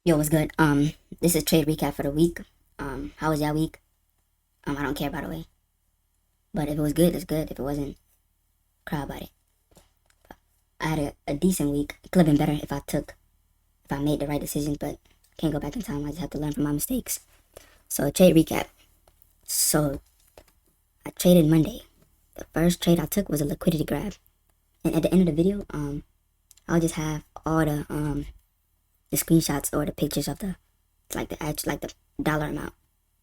Yo, what's good? This is trade recap for the week. How was y'all week? I don't care, by the way. But if it was good, it's good. If it wasn't, cry about it. I had a decent week. It could have been better if I made the right decisions, but can't go back in time. I just have to learn from my mistakes. So trade recap. So I traded Monday. The first trade I took was a liquidity grab, and at the end of the video, I'll just have all the screenshots or the pictures of the dollar amount,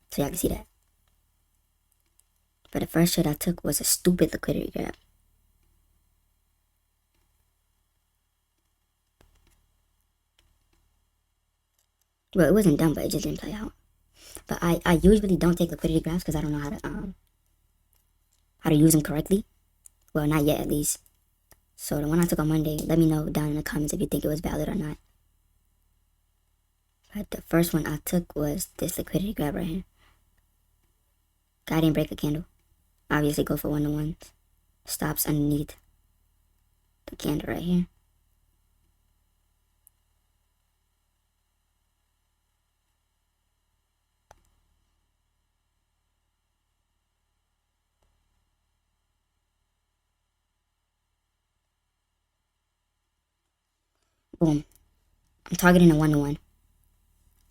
so y'all can see that. But the first trade I took was a stupid liquidity grab. Well, it wasn't dumb, but it just didn't play out. But I usually don't take liquidity grabs because I don't know how to use them correctly. Well, not yet at least. So the one I took on Monday, let me know down in the comments if you think it was valid or not. But the first one I took was this liquidity grab right here. Guy didn't break a candle. Obviously go for one-to-ones. Stops underneath the candle right here. Boom. I'm targeting a one-to-one.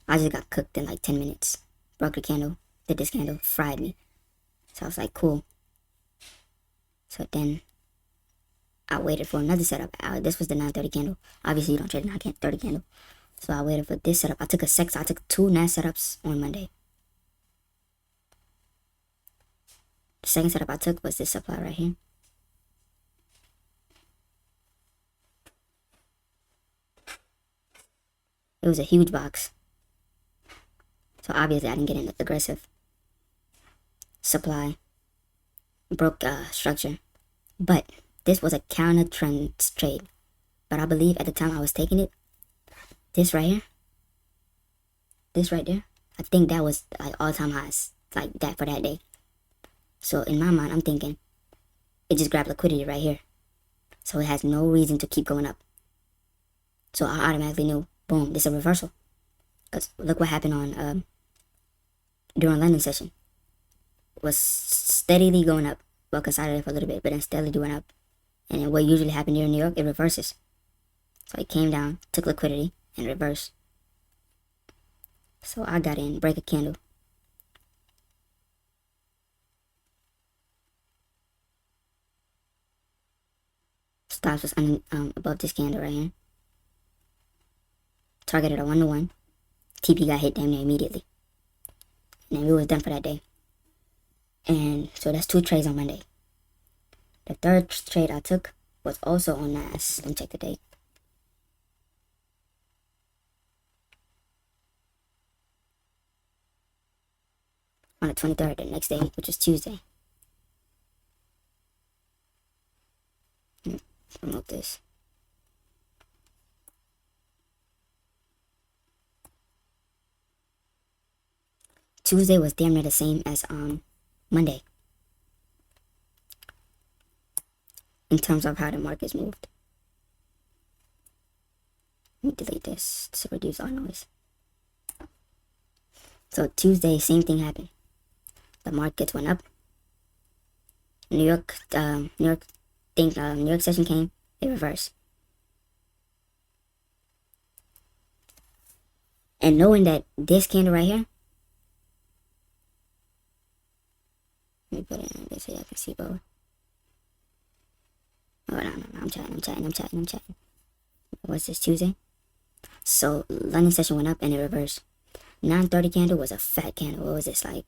I just got cooked in like 10 minutes. Broke the candle, did this candle, fried me. So I was like, cool. So then I waited for another setup. This was the 9:30 candle. Obviously, you don't trade 9:30 candle. So I waited for this setup. I took two NAS setups on Monday. The second setup I took was this supply right here. It was a huge box. So obviously I didn't get an aggressive supply. Broke structure. But this was a counter trend trade. But I believe at the time I was taking it, this right here, this right there, I think that was like all-time highs, like that for that day. So in my mind, I'm thinking, it just grabbed liquidity right here. So it has no reason to keep going up. So I automatically knew, boom, this is a reversal. Because look what happened on during London session. It was steadily going up. Well, consolidated for a little bit, but then steadily went up. And then what usually happened here in New York, it reverses. So it came down, took liquidity, and reversed. So I got in, break a candle. Stops was above this candle right here. Targeted a one-to-one. TP got hit damn near immediately. And then we was done for that day. And so that's two trades on Monday. The third trade I took was also on NAS. Let me check the date. On the 23rd, the next day, which was Tuesday. Promote this. Tuesday was damn near the same as Monday in terms of how the markets moved. Let me delete this to reduce our noise. So Tuesday, same thing happened. The markets went up. New York session came, it reversed. And knowing that this candle right here, let me put it in this so y'all can see both. Oh, no, I'm chatting. What's this, Tuesday? So London session went up and it reversed. 9:30 candle was a fat candle. What was this, like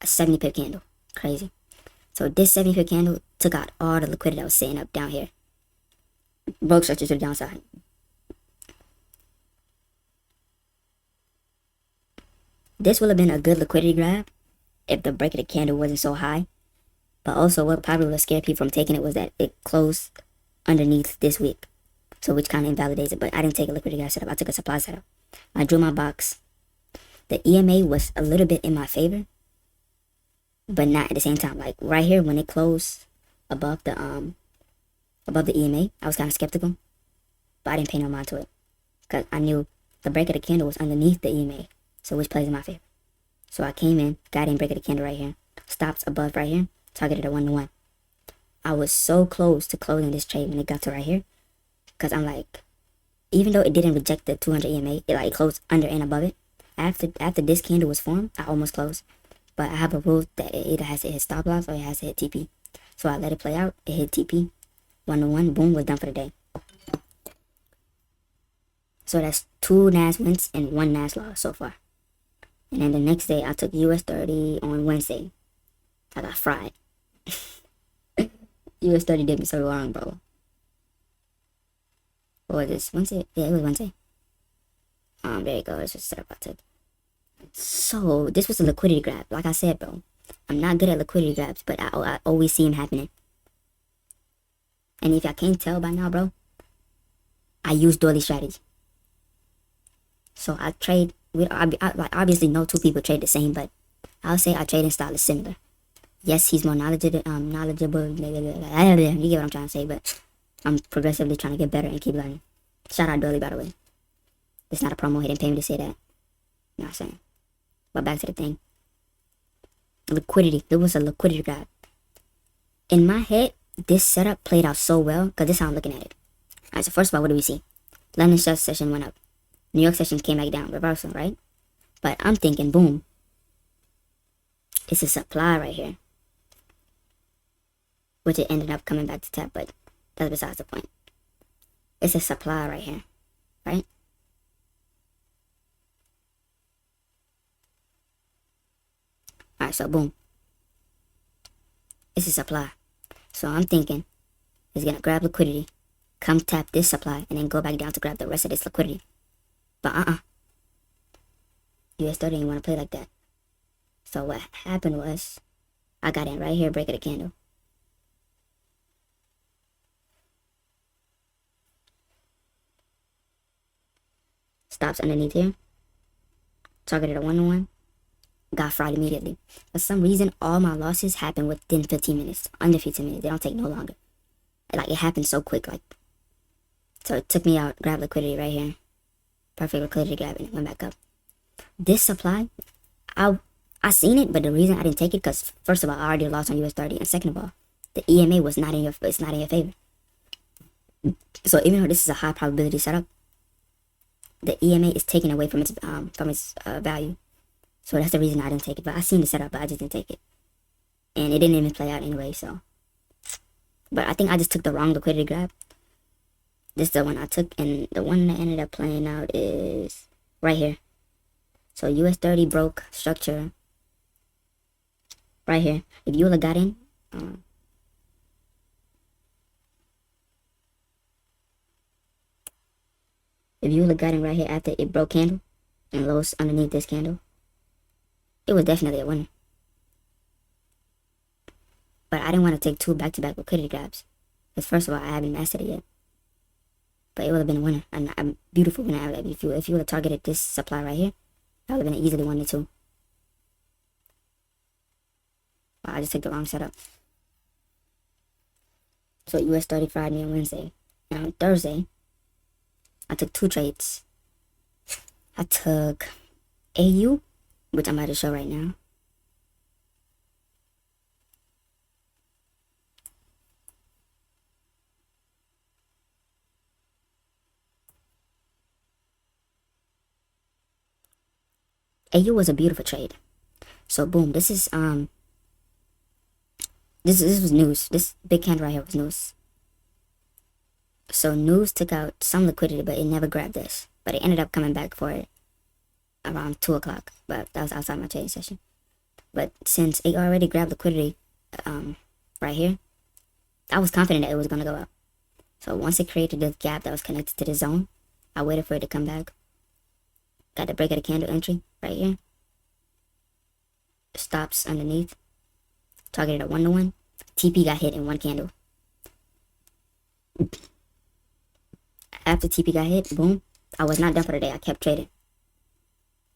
a 70 pip candle? Crazy. So this 70 pip candle took out all the liquidity that was sitting up down here. Broke structure to the downside. This would have been a good liquidity grab if the break of the candle wasn't so high. But also what probably would have scared people from taking it was that it closed underneath this wick. So which kind of invalidates it. But I didn't take a liquidity grab setup. I took a supply setup. I drew my box. The EMA was a little bit in my favor, but not at the same time. Like right here when it closed above the EMA, I was kind of skeptical. but I didn't pay no mind to it because I knew the break of the candle was underneath the EMA, so which plays in my favor. So I came in, got in break of the candle right here, stops above right here, targeted a 1-to-1. I was so close to closing this trade when it got to right here, because I'm like, even though it didn't reject the 200 EMA, it like closed under and above it. After this candle was formed, I almost closed. But I have a rule that it either has to hit stop loss or it has to hit TP. So I let it play out. It hit TP. 1-to-1. Boom. Was done for the day. So that's 2 NAS wins and 1 NAS loss so far. And then the next day, I took US 30 on Wednesday. I got fried. US 30 did me so wrong, bro. What was this? Wednesday? Yeah, it was Wednesday. There you go. Let's just set up I took. So, this was a liquidity grab. Like I said, bro. I'm not good at liquidity grabs, but I always see them happening. And if y'all can't tell by now, bro, I use doily strategy. So, I trade with, obviously no two people trade the same, but I'll say our trading style is similar. Yes, he's more knowledgeable, you get what I'm trying to say, but I'm progressively trying to get better and keep learning. Shout out Doily, by the way. It's not a promo, he didn't pay me to say that. You know what I'm saying? But back to the thing. Liquidity. There was a liquidity grab. In my head, this setup played out so well, because this is how I'm looking at it. Alright, so first of all, what do we see? London session went up. New York session came back down, reversal, right? But I'm thinking, boom. It's a supply right here. Which it ended up coming back to tap, but that's besides the point. It's a supply right here, right? Alright, so boom. It's a supply. So I'm thinking it's gonna grab liquidity, come tap this supply, and then go back down to grab the rest of this liquidity. But US 30 didn't want to play like that. So what happened was, I got in right here, break of the candle. Stops underneath here. Targeted a 1-to-1. Got fried immediately. For some reason, all my losses happen within 15 minutes. Under 15 minutes. They don't take no longer. Like, it happened so quick. Like, so it took me out, grabbed liquidity right here. Perfect liquidity grab, and it went back up. This supply, I seen it, but the reason I didn't take it, because first of all, I already lost on US 30, and second of all, the EMA was not in your favor. So even though this is a high probability setup, the EMA is taken away from its value. So that's the reason I didn't take it. But I seen the setup, but I just didn't take it. And it didn't even play out anyway, so. But I think I just took the wrong liquidity grab. This is the one I took, and the one that ended up playing out is right here. So US 30 broke structure right here. If you would have got in, if you would have got in right here after it broke candle and lows underneath this candle, it was definitely a winner. But I didn't want to take 2 back-to-back liquidity grabs. Because first of all, I haven't mastered it yet. But it would have been a winner. A beautiful winner. If you would have targeted this supply right here, that would have been easily 1-to-2. Wow, I just took the wrong setup. So US 30 fried me on Wednesday. And on Thursday, I took 2 trades. I took AU, which I'm about to show right now. AU was a beautiful trade. So boom, this is this was news. This big candle right here was news. So news took out some liquidity, but it never grabbed this. But it ended up coming back for it around 2 o'clock. But that was outside my trading session. But since it already grabbed liquidity right here, I was confident that it was gonna go up. So once it created this gap that was connected to the zone, I waited for it to come back. Got the break of the candle entry right here. Stops underneath. Targeted a 1-to-1. TP got hit in 1 candle. After TP got hit, boom. I was not done for the day. I kept trading.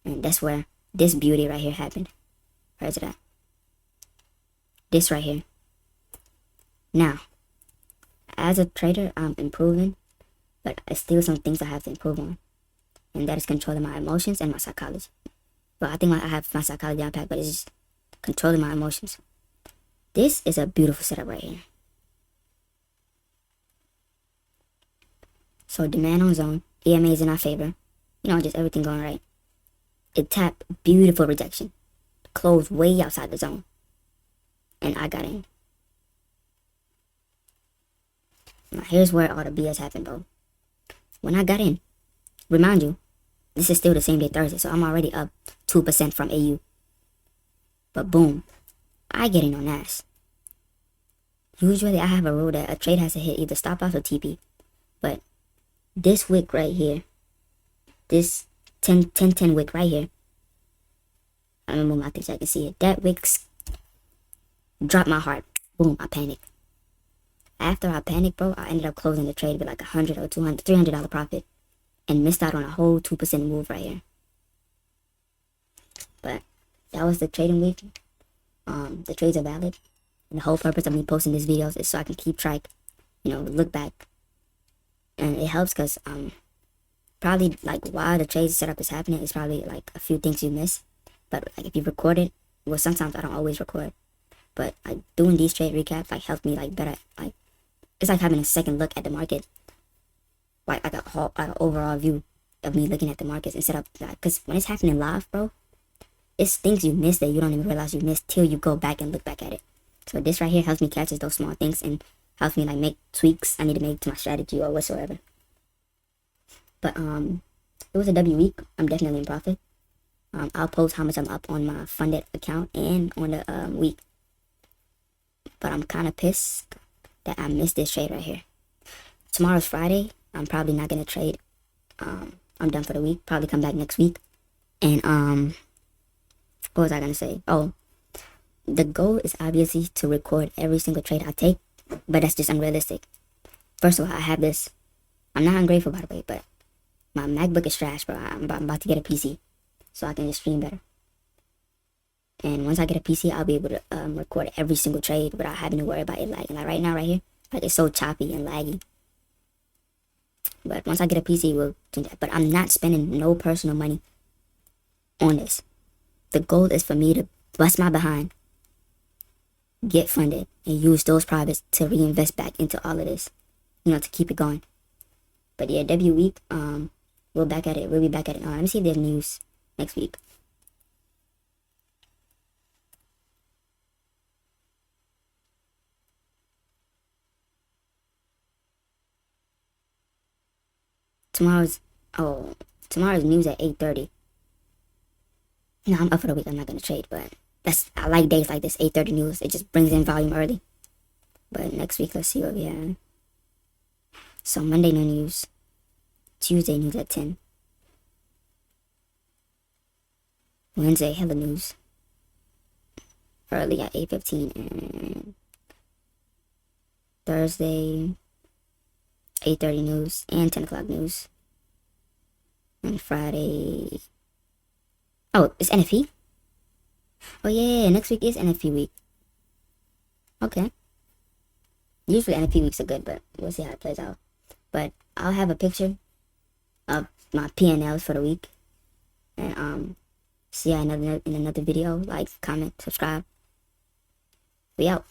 And that's where this beauty right here happened. Where is it at? This right here. Now, as a trader, I'm improving. but it's still some things I have to improve on, and that is controlling my emotions and my psychology. Well, I think I have my psychology down pat, but it's just controlling my emotions. This is a beautiful setup right here. So demand on zone, EMA is in our favor. You know, just everything going right. It tapped, beautiful rejection. Closed way outside the zone. And I got in. Now here's where all the BS happened, bro. When I got in, remind you, this is still the same day Thursday, so I'm already up 2% from AU. But boom, I get in on ass. Usually I have a rule that a trade has to hit either stop loss or TP. But this wick right here, this 10-10 wick right here, I'm gonna move my thing so I can see it. That wick dropped my heart. Boom, I panicked. After I panicked, bro, I ended up closing the trade with like $100 or $200, $300 profit and missed out on a whole 2% move right here. But that was the trading week. The trades are valid. And the whole purpose of me posting these videos is so I can keep track, you know, look back. And it helps because probably like while the trade setup is happening, it's probably like a few things you miss. But like if you record it, well, sometimes I don't always record. But like doing these trade recaps like helps me like better, like it's like having a second look at the market, like an overall view of me looking at the markets instead of like, because when it's happening live, bro, it's things you miss that you don't even realize you missed till you go back and look back at it. So this right here helps me catch those small things and helps me like make tweaks I need to make to my strategy or whatsoever. But it was a W week. I'm definitely in profit. I'll post how much I'm up on my funded account and on the week. But I'm kind of pissed that I missed this trade right here. Tomorrow's Friday. I'm probably not gonna trade. I'm done for the week. Probably come back next week. And what was I gonna say? Oh, the goal is obviously to record every single trade I take, but that's just unrealistic. First of all, I have this. I'm not ungrateful, by the way, but my MacBook is trash, bro. I'm about to get a PC, so I can just stream better. And once I get a PC, I'll be able to record every single trade without having to worry about it lagging. Like right now, right here, like it's so choppy and laggy. But once I get a PC, we'll do that. But I'm not spending no personal money on this. The goal is for me to bust my behind, get funded, and use those profits to reinvest back into all of this, you know, to keep it going. But yeah, W week, we'll be back at it. Let me see if there's news next week. Tomorrow's news at 8:30. No, I'm up for the week. I'm not gonna trade, but I like days like this, 8:30 news. It just brings in volume early. But next week, let's see what we have. So Monday, no news. Tuesday, news at 10. Wednesday, hella news. Early at 8:15. And Thursday, 8:30 news and 10 o'clock news. And Friday. Oh, it's NFP? Oh yeah, next week is NFP week. Okay. Usually NFP weeks are good, but we'll see how it plays out. But I'll have a picture of my P&Ls for the week. And see you in another video. Like, comment, subscribe. We out.